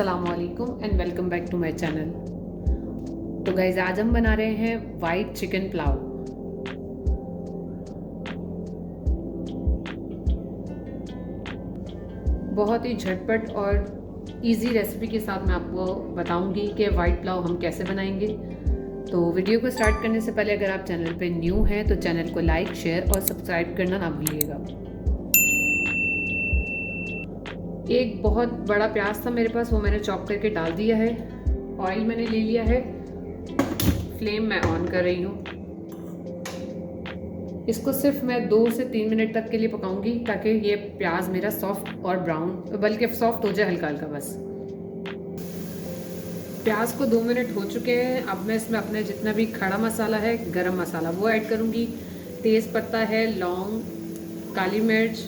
अस्सलामुअलैकुम and welcome back to my channel. तो guys आज हम बना रहे हैं वाइट चिकन पुलाव। बहुत ही झटपट और इजी रेसिपी के साथ मैं आपको बताऊंगी कि वाइट पुलाव हम कैसे बनाएंगे। तो वीडियो को स्टार्ट करने से पहले अगर आप चैनल पे न्यू हैं तो चैनल को लाइक, शेयर और सब्सक्राइब करना ना भूलिएगा। एक बहुत बड़ा प्याज था मेरे पास, वो मैंने चॉप करके डाल दिया है। ऑयल मैंने ले लिया है, फ्लेम मैं ऑन कर रही हूँ। इसको सिर्फ मैं 2 से 3 मिनट तक के लिए पकाऊंगी ताकि ये प्याज मेरा सॉफ्ट और ब्राउन, बल्कि सॉफ्ट हो जाए हल्का हल्का बस। प्याज को 2 मिनट हो चुके हैं। अब मैं इसमें अपने जितना भी खड़ा मसाला है, गरम मसाला, वो ऐड करूँगी। तेज़ पत्ता है, लौंग, काली मिर्च,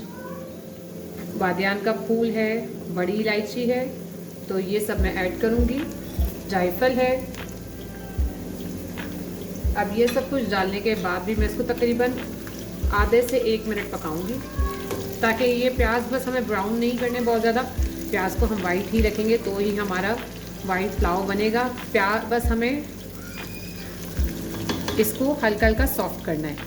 बादियान का फूल है, बड़ी इलायची है, तो ये सब मैं ऐड करूँगी। जायफल है। अब ये सब कुछ डालने के बाद भी मैं इसको तकरीबन आधे से 1 मिनट पकाऊंगी ताकि ये प्याज बस हमें ब्राउन नहीं करने बहुत ज़्यादा, प्याज को हम वाइट ही रखेंगे तो ही हमारा वाइट पुलाव बनेगा। प्याज बस हमें इसको हल्का हल्का सॉफ्ट करना है।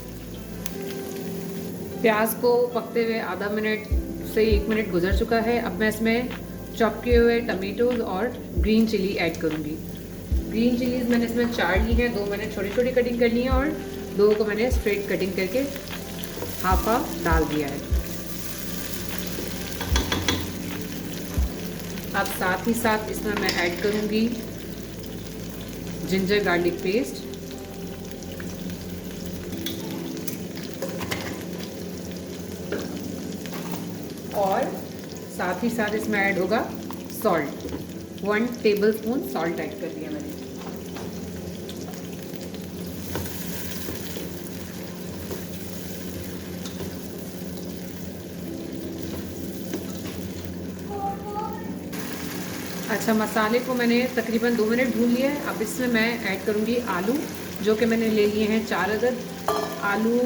प्याज को पकते हुए आधा मिनट से 1 मिनट गुजर चुका है। अब मैं इसमें चॉप किए हुए टमेटोज़ और ग्रीन चिली ऐड करूँगी। ग्रीन चिलीज़ मैंने इसमें 4 ली हैं, 2 मैंने छोटी छोटी कटिंग कर ली है और 2 को मैंने स्ट्रेट कटिंग करके हाफ डाल दिया है। अब साथ ही साथ इसमें मैं ऐड करूँगी जिंजर गार्लिक पेस्ट, और साथ ही साथ इसमें ऐड होगा सॉल्ट। 1 टेबलस्पून सॉल्ट ऐड कर दिया मैंने। अच्छा, मसाले को मैंने तकरीबन 2 मिनट भून लिया है। अब इसमें मैं ऐड करूँगी आलू, जो कि मैंने ले लिए हैं 4 अदद। आलू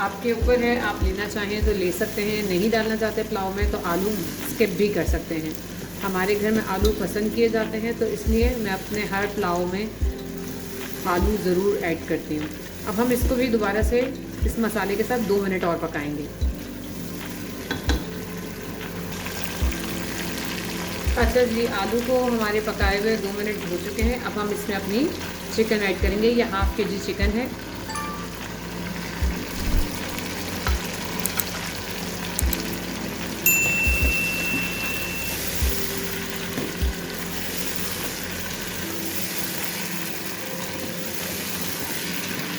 आपके ऊपर है, आप लेना चाहें तो ले सकते हैं, नहीं डालना चाहते पुलाव में तो आलू स्किप भी कर सकते हैं। हमारे घर में आलू पसंद किए जाते हैं तो इसलिए मैं अपने हर पुलाव में आलू ज़रूर ऐड करती हूँ। अब हम इसको भी दोबारा से इस मसाले के साथ 2 मिनट और पकाएंगे। अच्छा जी, आलू को हमारे पकाए हुए 2 मिनट हो चुके हैं। अब हम इसमें अपनी चिकन ऐड करेंगे। ये ½ kg चिकन है।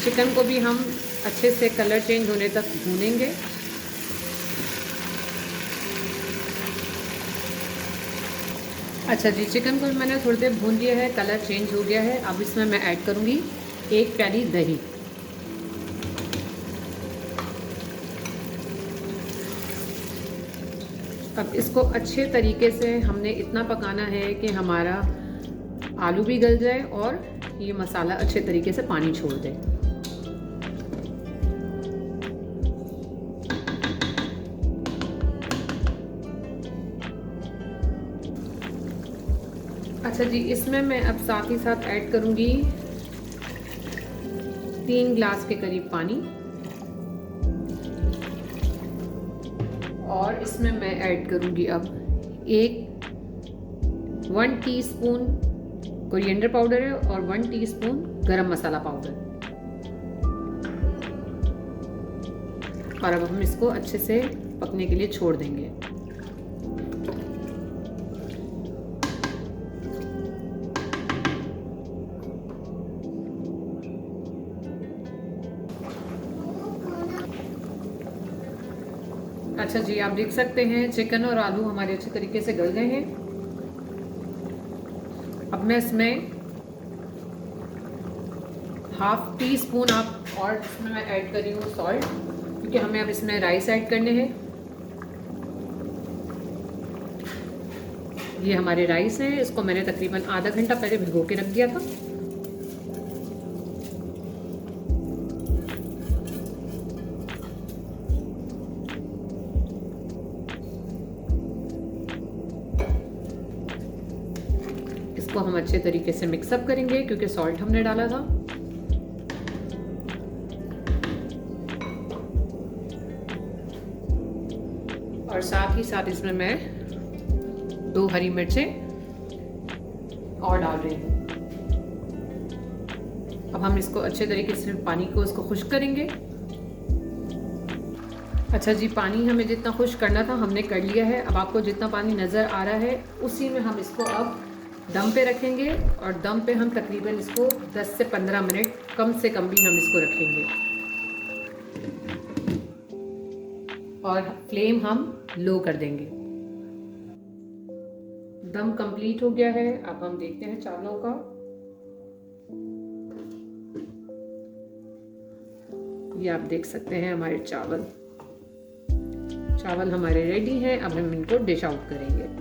चिकन को भी हम अच्छे से कलर चेंज होने तक भूनेंगे। अच्छा जी, चिकन को मैंने थोड़ी देर भून लिया है, कलर चेंज हो गया है। अब इसमें मैं ऐड करूँगी 1 प्याली दही। अब इसको अच्छे तरीके से हमने इतना पकाना है कि हमारा आलू भी गल जाए और ये मसाला अच्छे तरीके से पानी छोड़ दे। अच्छा जी, इसमें मैं अब साथ ही साथ ऐड करूँगी 3 गिलास के करीब पानी, और इसमें मैं ऐड करूँगी अब 1 टीस्पून कोरिएंडर पाउडर है और 1 टीस्पून गरम मसाला पाउडर। और अब हम इसको अच्छे से पकने के लिए छोड़ देंगे। अच्छा जी, आप देख सकते हैं चिकन और आलू हमारे अच्छे तरीके से गल गए हैं। अब मैं इसमें ½ टीस्पून और इसमें मैं ऐड कर रही हूँ सॉल्ट, क्योंकि हमें अब इसमें राइस ऐड करने हैं। ये हमारे राइस हैं, इसको मैंने तकरीबन आधा घंटा पहले भिगो के रख दिया था। इसको हम अच्छे तरीके से मिक्सअप करेंगे क्योंकि सॉल्ट हमने डाला था। और साथ ही साथ इसमें मैं 2 हरी मिर्चें और डाल रही हूँ। अब हम इसको अच्छे तरीके से पानी को इसको खुश्क करेंगे। अच्छा जी, पानी हमें जितना खुश्क करना था हमने कर लिया है। अब आपको जितना पानी नज़र आ रहा है उसी में हम इसको अब दम पे रखेंगे और दम पे हम तकरीबन इसको 10 से 15 मिनट कम से कम भी हम इसको रखेंगे और फ्लेम हम लो कर देंगे। दम कंप्लीट हो गया है। अब हम देखते हैं चावलों का। ये आप देख सकते हैं हमारे चावल हमारे रेडी हैं। अब हम इनको डिश आउट करेंगे।